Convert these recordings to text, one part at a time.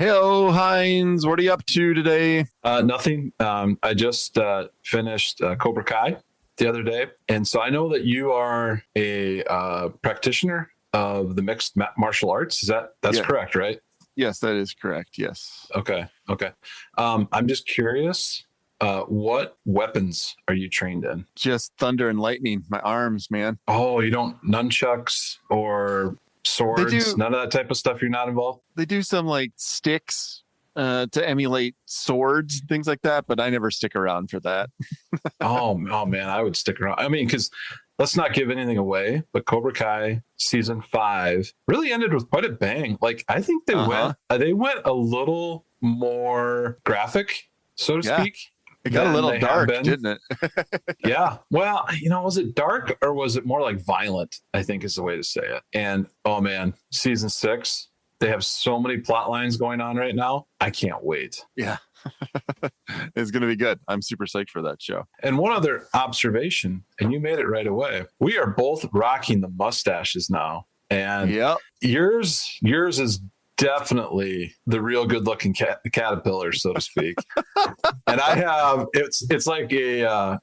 Hello, Heinz. What are you up to today? Nothing. I just finished Cobra Kai the other day. And so I know that you are a practitioner of the mixed martial arts. That's correct, right? Yes, that is correct. Yes. Okay. I'm just curious, what weapons are you trained in? Just thunder and lightning. My arms, man. Oh, you don't nunchucks or swords, none of that type of stuff. You're not involved? They do some like sticks to emulate swords, things like that, but I never stick around for that. Oh man, I would stick around. I mean, because let's not give anything away, but Cobra Kai season 5 really ended with quite a bang. Like I think they went a little more graphic, so to speak. It got a little dark, didn't it? Yeah. Well, was it dark or was it more like violent? I think is the way to say it. And oh man, season 6, they have so many plot lines going on right now. I can't wait. Yeah. It's going to be good. I'm super psyched for that show. And one other observation, and you made it right away. We are both rocking the mustaches now. And yours is definitely the real good looking caterpillar, so to speak. And I have, it's like a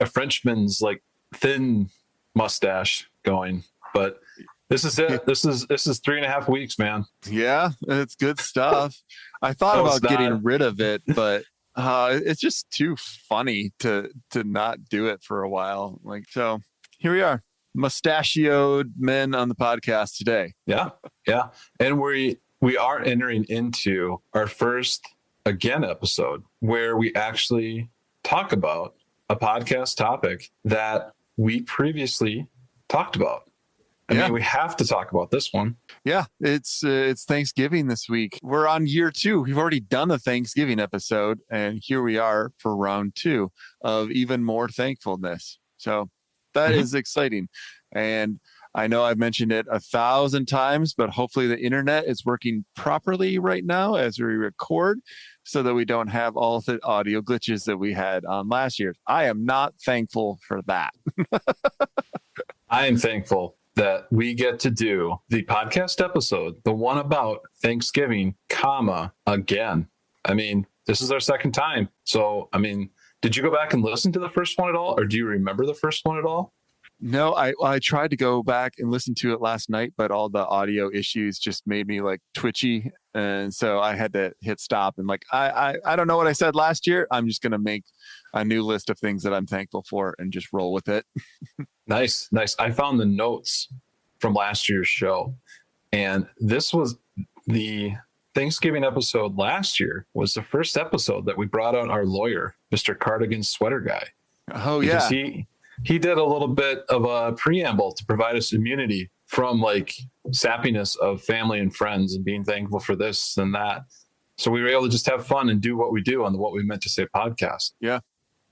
Frenchman's like thin mustache going, but this is it. This is 3.5 weeks, man. Yeah, it's good stuff. I thought about getting rid of it, but it's just too funny to not do it for a while. Like, so here we are, mustachioed men on the podcast today. Yeah. And we are entering into our first episode where we actually talk about a podcast topic that we previously talked about. I mean, we have to talk about this one. Yeah, it's Thanksgiving this week. We're on year 2. We've already done a Thanksgiving episode, and here we are for round 2 of even more thankfulness. So that is exciting. And I know I've mentioned it 1,000 times, but hopefully the internet is working properly right now as we record so that we don't have all the audio glitches that we had on last year. I am not thankful for that. I am thankful that we get to do the podcast episode, the one about Thanksgiving, again. I mean, this is our second time. So, I mean, did you go back and listen to the first one at all? Or do you remember the first one at all? No, I tried to go back and listen to it last night, but all the audio issues just made me like twitchy. And so I had to hit stop and like, I don't know what I said last year. I'm just going to make a new list of things that I'm thankful for and just roll with it. Nice. I found the notes from last year's show. And this was the Thanksgiving episode last year was the first episode that we brought out our lawyer, Mr. Cardigan Sweater Guy. Oh, because he did a little bit of a preamble to provide us immunity from like sappiness of family and friends and being thankful for this and that. So we were able to just have fun and do what we do on the What We Meant to Say podcast. Yeah,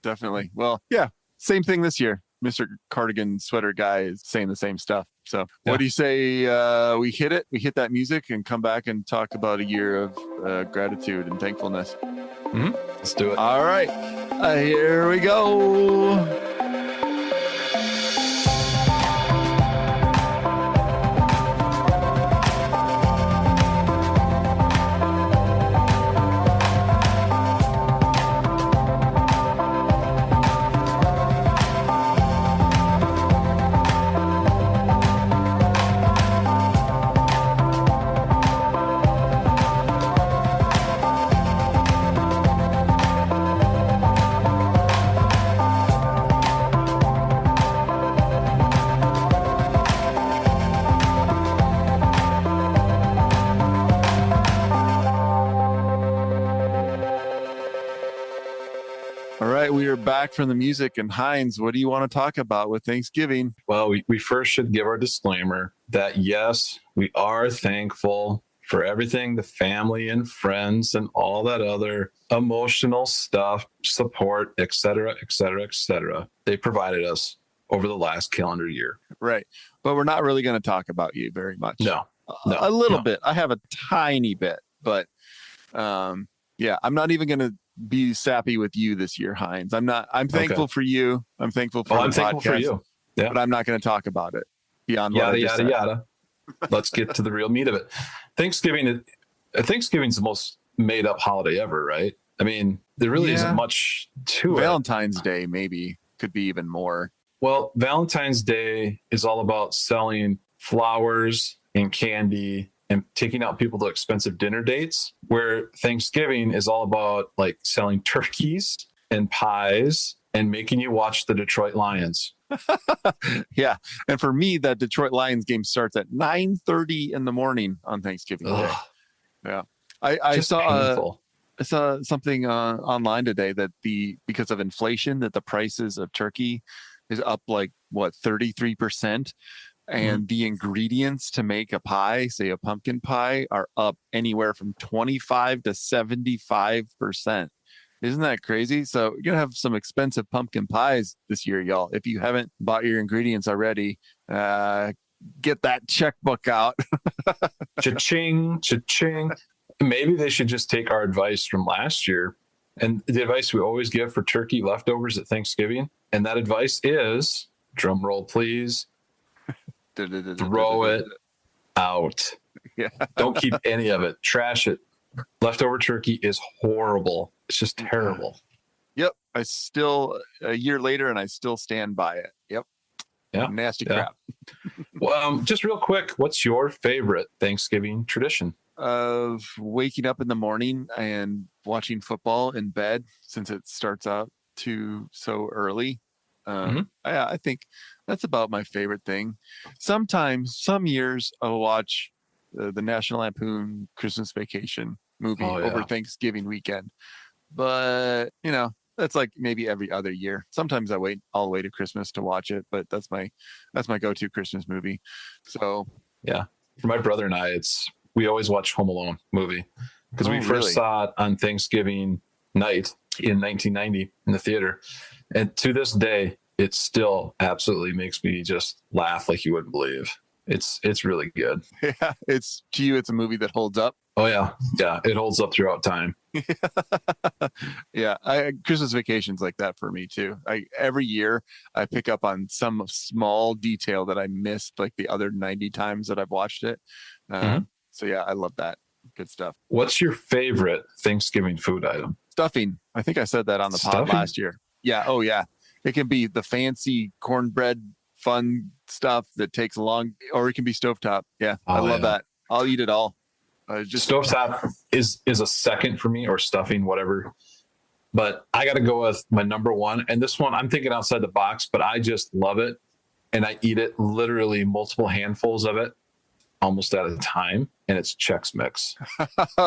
definitely. Well, yeah, same thing this year. Mr. Cardigan Sweater Guy is saying the same stuff. So what do you say we hit it? We hit that music and come back and talk about a year of gratitude and thankfulness. Let's do it. All right. Here we go. Back from the music, and Heinz, what do you want to talk about with Thanksgiving? Well, we first should give our disclaimer that yes, we are thankful for everything, the family and friends and all that other emotional stuff, support, etc., they provided us over the last calendar year. Right. But we're not really going to talk about you very much. No. A little bit. I have a tiny bit, but I'm not even going to be sappy with you this year, Heinz. I'm thankful for you. I'm thankful for I'm thankful for you. Yeah. But I'm not going to talk about it beyond yada. Let's get to the real meat of it. Thanksgiving Thanksgiving's the most made up holiday ever, right? I mean, there really isn't much to Valentine's Day maybe could be even more. Well, Valentine's Day is all about selling flowers and candy and taking out people to expensive dinner dates, where Thanksgiving is all about like selling turkeys and pies and making you watch the Detroit Lions. Yeah. And for me, that Detroit Lions game starts at 9:30 in the morning on Thanksgiving Day. Yeah. I saw something online today that because of inflation, that the prices of turkey is up like 33%. And the ingredients to make a pie, say a pumpkin pie, are up anywhere from 25 to 75%. Isn't that crazy? So you're going to have some expensive pumpkin pies this year, y'all. If you haven't bought your ingredients already, get that checkbook out. Cha-ching, cha-ching. Maybe they should just take our advice from last year and the advice we always give for turkey leftovers at Thanksgiving. And that advice is, drum roll, please, throw it out. Yeah. Don't keep any of it. Trash it. Leftover turkey is horrible. It's just terrible. Yep. I still, a year later, and I still stand by it. Yep. Yeah. Nasty crap. Well, just real quick, what's your favorite Thanksgiving tradition? Of waking up in the morning and watching football in bed, since it starts out so early. I think that's about my favorite thing. Sometimes, some years, I'll watch the National Lampoon Christmas Vacation movie over Thanksgiving weekend. But, that's like maybe every other year. Sometimes I'll wait to Christmas to watch it, but that's my go-to Christmas movie. So yeah, for my brother and I, we always watch Home Alone movie because we first saw it on Thanksgiving night in 1990 in the theater. And to this day, it still absolutely makes me just laugh like you wouldn't believe. It's really good. Yeah, it's a movie that holds up. Oh yeah, it holds up throughout time. Yeah, Christmas Vacation's like that for me too. Every year I pick up on some small detail that I missed like the other 90 times that I've watched it. So yeah, I love that. Good stuff. What's your favorite Thanksgiving food item? Stuffing. I think I said that on the pod last year. Yeah. Oh yeah. It can be the fancy cornbread fun stuff that takes long, or it can be stovetop. Yeah. I love that. I'll eat it all. Just stovetop is a second for me, or stuffing, whatever. But I got to go with my number one. And this one, I'm thinking outside the box, but I just love it. And I eat it literally multiple handfuls of it almost at a time. And it's Chex Mix.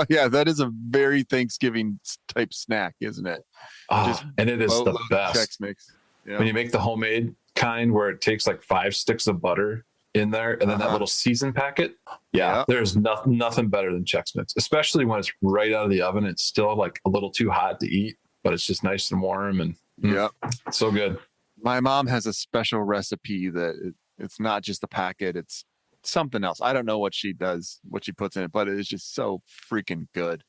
Yeah, that is a very Thanksgiving type snack, isn't it? And it is the best. Chex Mix. Yeah. When you make the homemade kind where it takes like 5 sticks of butter in there and then that little season packet. Yeah. There's nothing better than Chex Mix, especially when it's right out of the oven. It's still like a little too hot to eat, but it's just nice and warm and it's so good. My mom has a special recipe that it's not just the packet. It's something else. I don't know what she does, what she puts in it, but it is just so freaking good.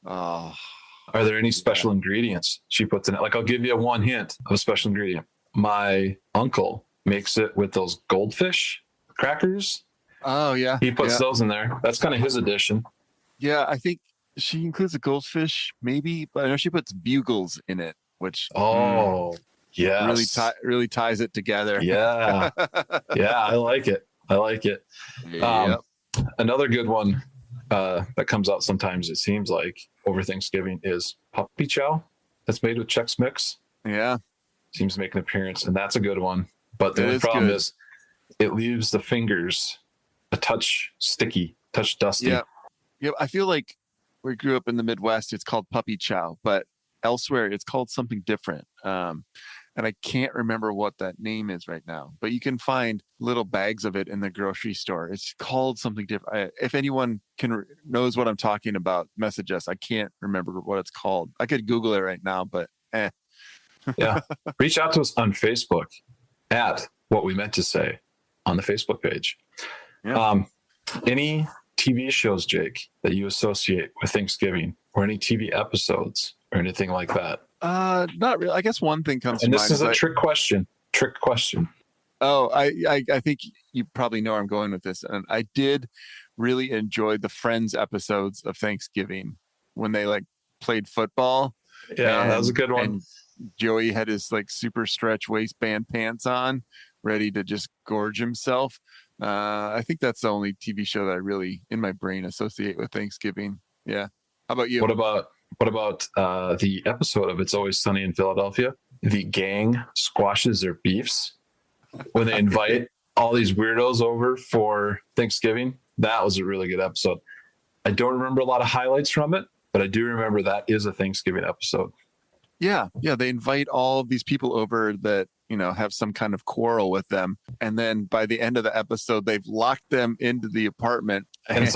Are there any special ingredients she puts in it? Like, I'll give you one hint of a special ingredient. My uncle makes it with those goldfish crackers. Oh yeah. He puts those in there. That's kind of his addition. Yeah. I think she includes the goldfish maybe, but I know she puts bugles in it, which really ties it together. Yeah. Yeah. I like it. Another good one that comes out sometimes, it seems like, over Thanksgiving is puppy chow. That's made with Chex Mix. Yeah. Seems to make an appearance, and that's a good one. But the only problem is it leaves the fingers a touch sticky, touch dusty. Yeah. Yeah. I feel like we grew up in the Midwest, it's called puppy chow, but elsewhere it's called something different. And I can't remember what that name is right now, but you can find little bags of it in the grocery store. It's called something different. If anyone knows what I'm talking about, message us. I can't remember what it's called. I could Google it right now, but Yeah. Reach out to us on Facebook at What We Meant to Say on the Facebook page. Yeah. Any TV shows, Jake, that you associate with Thanksgiving, or any TV episodes or anything like that? Not really. I guess one thing comes to mind. And this is a trick question. Oh, I think you probably know where I'm going with this. And I did really enjoyed the Friends episodes of Thanksgiving when they like played football. Yeah, that was a good one. And Joey had his like super stretch waistband pants on, ready to just gorge himself. I think that's the only TV show that I really in my brain associate with Thanksgiving. Yeah. How about you? What about the episode of It's Always Sunny in Philadelphia? The gang squashes their beefs when they invite all these weirdos over for Thanksgiving. That was a really good episode. I don't remember a lot of highlights from it, but I do remember that is a Thanksgiving episode. Yeah. They invite all of these people over that, have some kind of quarrel with them. And then by the end of the episode, they've locked them into the apartment and it's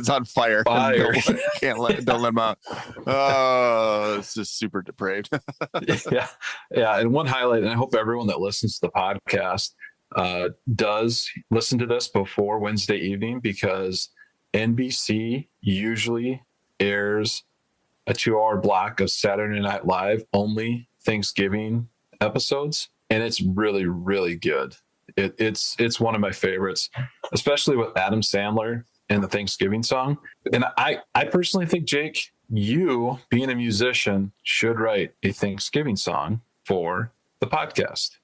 on fire. Don't let them out. Oh, it's just super depraved. Yeah. And one highlight, and I hope everyone that listens to the podcast does listen to this before Wednesday evening, because NBC usually airs a 2-hour block of Saturday Night Live only Thanksgiving episodes, and it's really, really good. It's one of my favorites, especially with Adam Sandler and the Thanksgiving song. And I personally think, Jake, you being a musician should write a Thanksgiving song for the podcast,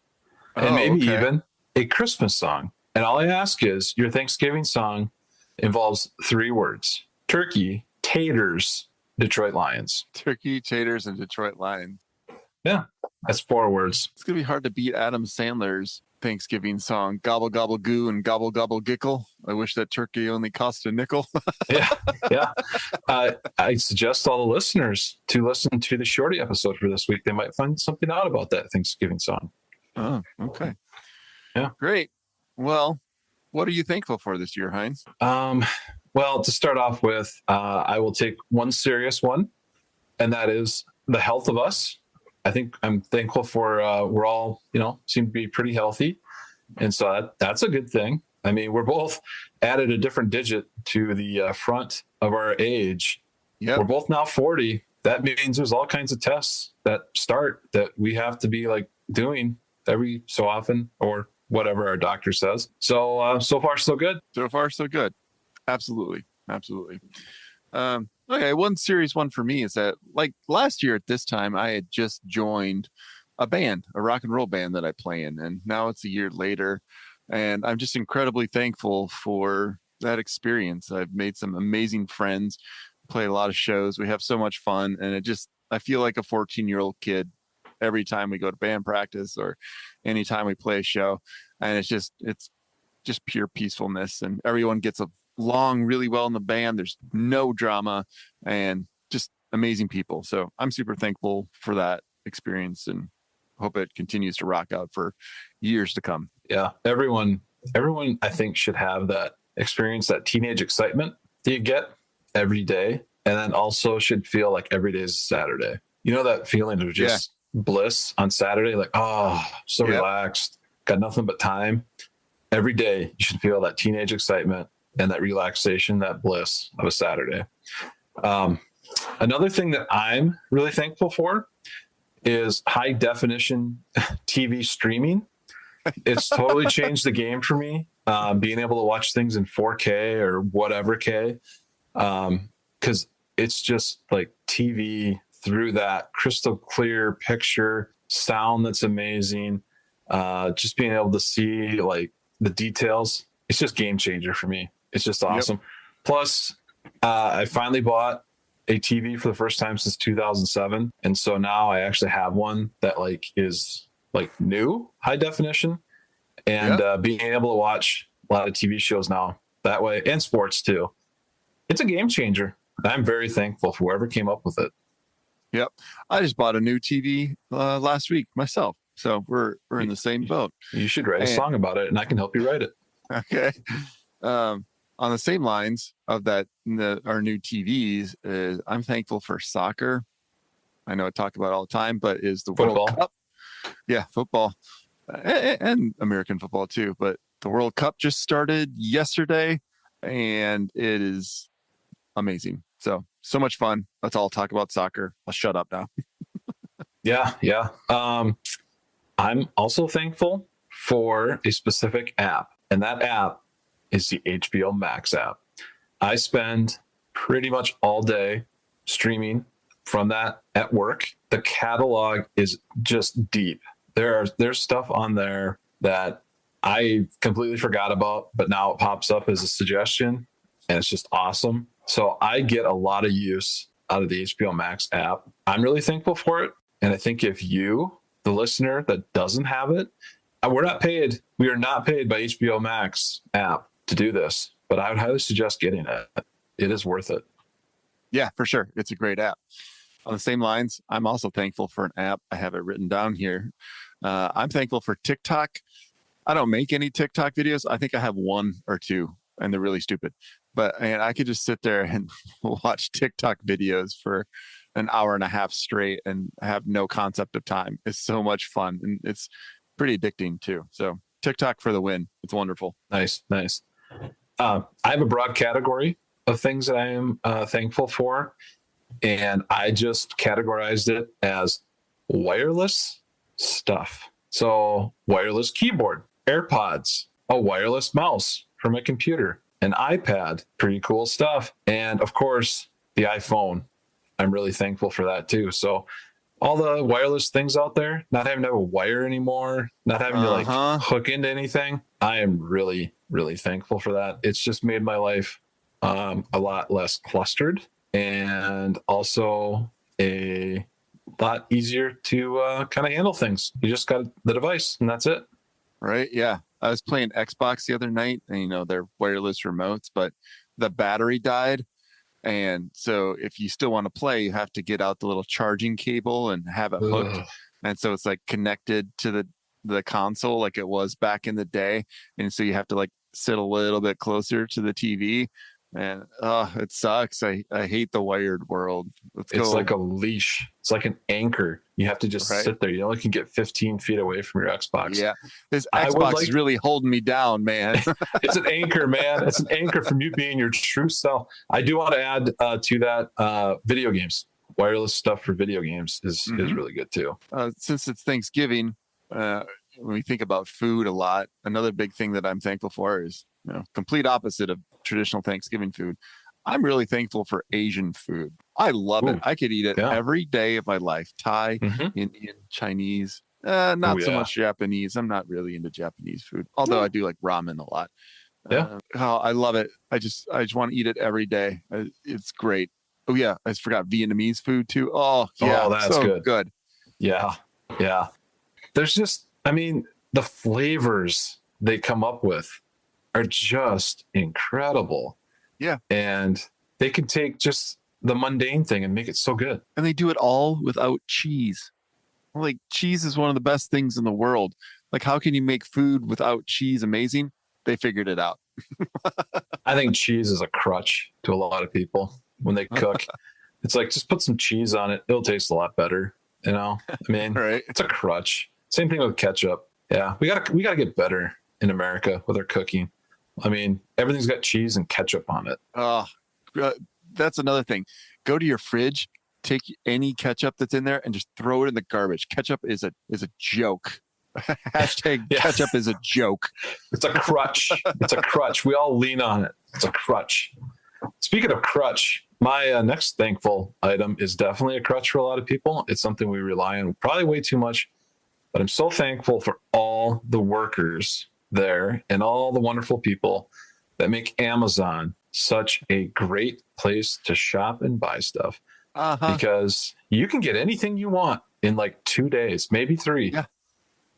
and maybe even a Christmas song. And all I ask is your Thanksgiving song involves 3 words: turkey, taters, Detroit Lions. Turkey, taters, and Detroit Lions. Yeah, that's 4 words. It's going to be hard to beat Adam Sandler's Thanksgiving song, Gobble, Gobble, Goo, and Gobble, Gobble, Gickle. I wish that turkey only cost a nickel. Yeah. I suggest all the listeners to listen to the Shorty episode for this week. They might find something out about that Thanksgiving song. Oh, okay. Yeah. Great. Well, what are you thankful for this year, Heinz? Well, to start off with, I will take one serious one, and that is the health of us. I think I'm thankful for we're all, seem to be pretty healthy. And so that's a good thing. I mean, we're both added a different digit to the front of our age. Yep. We're both now 40. That means there's all kinds of tests that we have to be like doing every so often, or whatever our doctor says. So, so far, so good. So far, so good. Absolutely. Okay, one serious one for me is that, like, last year at this time, I had just joined a band, a rock and roll band that I play in, and now it's a year later, and I'm just incredibly thankful for that experience. I've made some amazing friends, play a lot of shows. We have so much fun, and I feel like a 14-year-old kid every time we go to band practice or anytime we play a show, and it's just pure peacefulness, and everyone gets along really well in the band. There's no drama and just amazing people. So I'm super thankful for that experience and hope it continues to rock out for years to come. Yeah. Everyone I think should have that experience, that teenage excitement that you get every day. And then also should feel like every day is Saturday. That feeling of just bliss on Saturday, like, so relaxed, got nothing but time. Every day you should feel that teenage excitement and that relaxation, that bliss of a Saturday. Another thing that I'm really thankful for is high definition TV streaming. It's totally changed the game for me. Being able to watch things in 4K or whatever K, because it's just like TV through that crystal clear picture, sound that's amazing. Just being able to see like the details. It's just game changer for me. It's just awesome. Yep. Plus, I finally bought a TV for the first time since 2007. And so now I actually have one that like is like new high definition, and being able to watch a lot of TV shows now that way, and sports too. It's a game changer. I'm very thankful for whoever came up with it. Yep. I just bought a new TV last week myself. So we're in the same boat. You should write a song about it, and I can help you write it. Okay. On the same lines of that, our new TVs, I'm thankful for soccer. I know I talk about it all the time, but is the football. World Cup. Yeah, football and American football too. But the World Cup just started yesterday, and it is amazing. So much fun. Let's all talk about soccer. I'll shut up now. Yeah. I'm also thankful for a specific app, and that app is the HBO Max app. I spend pretty much all day streaming from that at work. The catalog is just deep. There's stuff on there that I completely forgot about, but now it pops up as a suggestion, and it's just awesome. So I get a lot of use out of the HBO Max app. I'm really thankful for it. And I think if you, the listener that doesn't have it, we're not paid. We are not paid by HBO Max app to do this, but I would highly suggest getting it. It is worth it. Yeah, for sure. It's a great app. On the same lines, I'm also thankful for an app. I have it written down here. I'm thankful for TikTok. I don't make any TikTok videos. I think I have one or two, and they're really stupid. But I could just sit there and watch TikTok videos for an hour and a half straight and have no concept of time. It's so much fun, and it's pretty addicting too. So TikTok for the win. It's wonderful. Nice. I have a broad category of things that I am thankful for, and I just categorized it as wireless stuff. So wireless keyboard, AirPods, a wireless mouse for my computer, an iPad, pretty cool stuff. And of course, the iPhone. I'm really thankful for that too. So all the wireless things out there, not having to have a wire anymore, not having to like hook into anything. I am really, really thankful for that. It's just made my life a lot less clustered and also a lot easier to kind of handle things. You just got the device and that's it. Right. Yeah. I was playing Xbox the other night and, they're wireless remotes, but the battery died. And so if you still want to play, you have to get out the little charging cable and have it hooked. Ugh. And so it's like connected to the console like it was back in the day. And so you have to like sit a little bit closer to the TV. And it sucks. I hate the wired world. It's like a leash. It's like an anchor. You have to just sit there. You only can get 15 feet away from your Xbox. Yeah. This Xbox is really holding me down, man. It's an anchor, man. It's an anchor from you being your true self. I do want to add to that video games. Wireless stuff for video games is really good too. Since it's Thanksgiving, when we think about food a lot, another big thing that I'm thankful for is complete opposite of traditional Thanksgiving food. I'm really thankful for Asian food. I love it. I could eat it every day of my life. Thai, Indian, Chinese, not so much Japanese. I'm not really into Japanese food, although I do like ramen a lot. I love it. I just want to eat it every day. It's great. Oh yeah, I forgot Vietnamese food too. Oh yeah, that's so good. Yeah. There's just, the flavors they come up with are just incredible. Yeah. And they can take just the mundane thing and make it so good. And they do it all without cheese. Like, cheese is one of the best things in the world. Like, how can you make food without cheese amazing? They figured it out. I think cheese is a crutch to a lot of people when they cook. It's like, just put some cheese on it. It'll taste a lot better. Right. It's a crutch. Same thing with ketchup. Yeah. We gotta get better in America with our cooking. Everything's got cheese and ketchup on it. That's another thing. Go to your fridge, take any ketchup that's in there and just throw it in the garbage. Ketchup is a joke. Hashtag ketchup is a joke. It's a crutch. It's a crutch. We all lean on it. It's a crutch. Speaking of crutch, my next thankful item is definitely a crutch for a lot of people. It's something we rely on probably way too much, but I'm so thankful for all the workers there and all the wonderful people that make Amazon such a great place to shop and buy stuff because you can get anything you want in like 2 days, maybe 3. Yeah.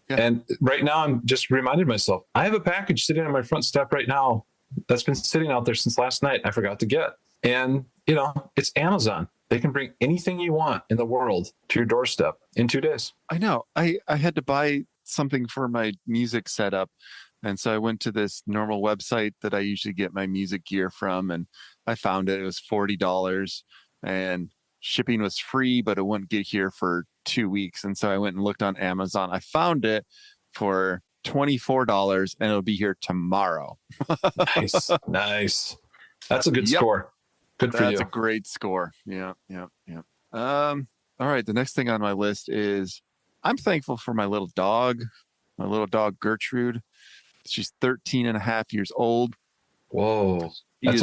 And right now I'm just reminded myself, I have a package sitting on my front step right now that's been sitting out there since last night. I forgot to get. And it's Amazon. They can bring anything you want in the world to your doorstep in 2 days. I know. I had to buy something for my music setup. And so I went to this normal website that I usually get my music gear from, and I found it. It was $40 and shipping was free, but it wouldn't get here for 2 weeks. And so I went and looked on Amazon. I found it for $24 and it'll be here tomorrow. Nice. That's a good score. Good for you. That's a great score. Yeah. All right. The next thing on my list is I'm thankful for my little dog Gertrude. She's 13 and a half years old. Whoa. That's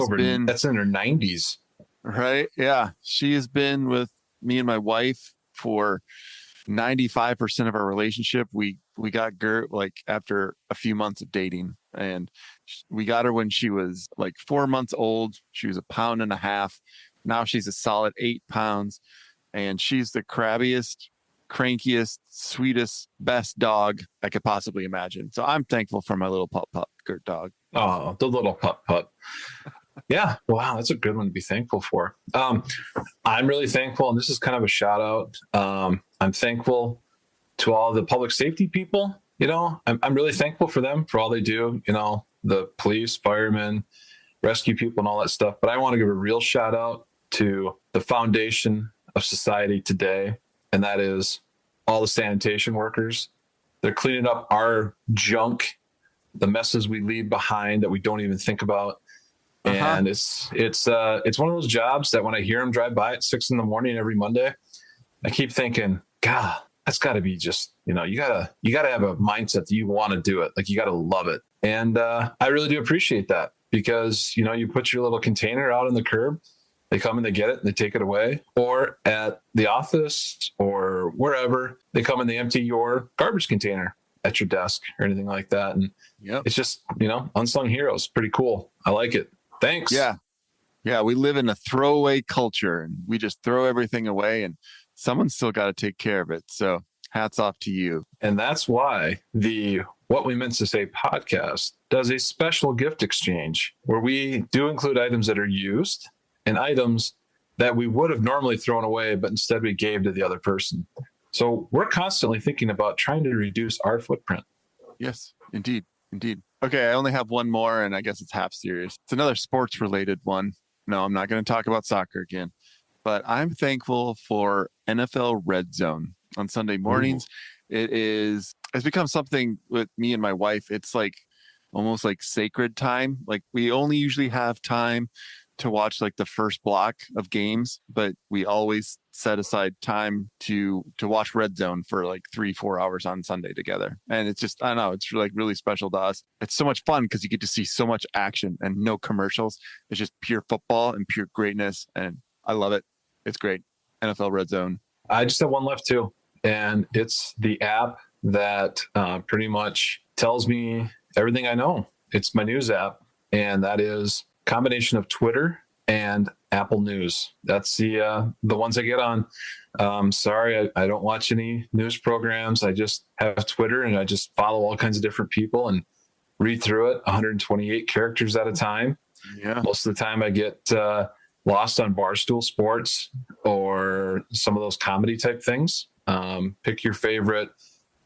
in her 90s. Right. Yeah. She has been with me and my wife for 95% of our relationship. We got Gert like after a few months of dating, and we got her when she was like 4 months old. She was 1.5 pounds. Now she's a solid 8 pounds, and she's the crabbiest, crankiest, sweetest, best dog I could possibly imagine. So I'm thankful for my little pup Gert dog. Oh, the little pup. Yeah. Wow. That's a good one to be thankful for. I'm really thankful. And this is kind of a shout out. I'm thankful to all the public safety people. I'm really thankful for them, for all they do, the police, firemen, rescue people and all that stuff. But I want to give a real shout out to the foundation of society today. And that is all the sanitation workers. They're cleaning up our junk, the messes we leave behind that we don't even think about. And it's one of those jobs that when I hear them drive by at 6 a.m. every Monday, I keep thinking, God, that's got to be just, you gotta have a mindset that you want to do it. Like you got to love it. And I really do appreciate that because, you put your little container out on the curb, they come and they get it and they take it away, or at the office or wherever they come and they empty your garbage container at your desk or anything like that. And It's just, unsung heroes. Pretty cool. I like it. Thanks. Yeah. We live in a throwaway culture and we just throw everything away and someone's still got to take care of it. So hats off to you. And that's why the What We Meant to Say podcast does a special gift exchange where we do include items that are used and items that we would have normally thrown away, but instead we gave to the other person. So we're constantly thinking about trying to reduce our footprint. Yes, indeed. Okay, I only have one more, and I guess it's half serious. It's another sports-related one. No, I'm not going to talk about soccer again. But I'm thankful for NFL Red Zone on Sunday mornings. Ooh. It's become something with me and my wife. It's like almost like sacred time. Like we only usually have time to watch like the first block of games, but we always set aside time to watch Red Zone for like 3-4 hours on Sunday together. And it's just, I don't know, it's like really special to us. It's so much fun because you get to see so much action and no commercials. It's just pure football and pure greatness. And I love it. It's great. NFL Red Zone. I just have one left too. And it's the app that pretty much tells me everything I know. It's my news app. And that is combination of Twitter and Apple News. That's the ones I get on. Sorry, I don't watch any news programs. I just have Twitter and I just follow all kinds of different people and read through it 128 characters at a time. Yeah. Most of the time I get lost on Barstool Sports or some of those comedy type things. Pick your favorite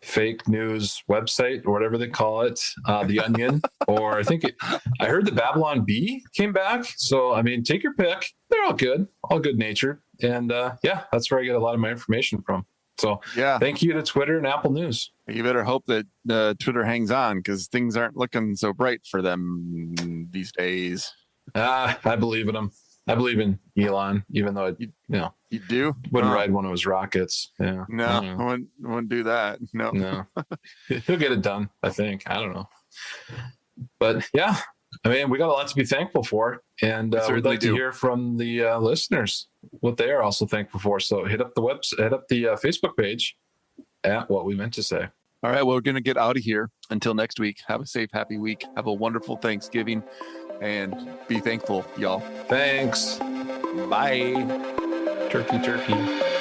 fake news website or whatever they call it, The Onion, or I heard the Babylon Bee came back. So, I mean, take your pick. They're all good natured. And that's where I get a lot of my information from. So thank you to Twitter and Apple News. You better hope that Twitter hangs on because things aren't looking so bright for them these days. I believe in them. I believe in Elon, even though you do wouldn't ride one of his rockets. Yeah, no, I wouldn't do that. No, he'll get it done. I think. I don't know, but yeah, I mean, we got a lot to be thankful for, and we'd like to hear from the listeners what they are also thankful for. So hit up the Facebook page at What We Meant to Say. All right, well, we're going to get out of here. Until next week, have a safe, happy week. Have a wonderful Thanksgiving. And be thankful, y'all. Thanks. Bye. Turkey.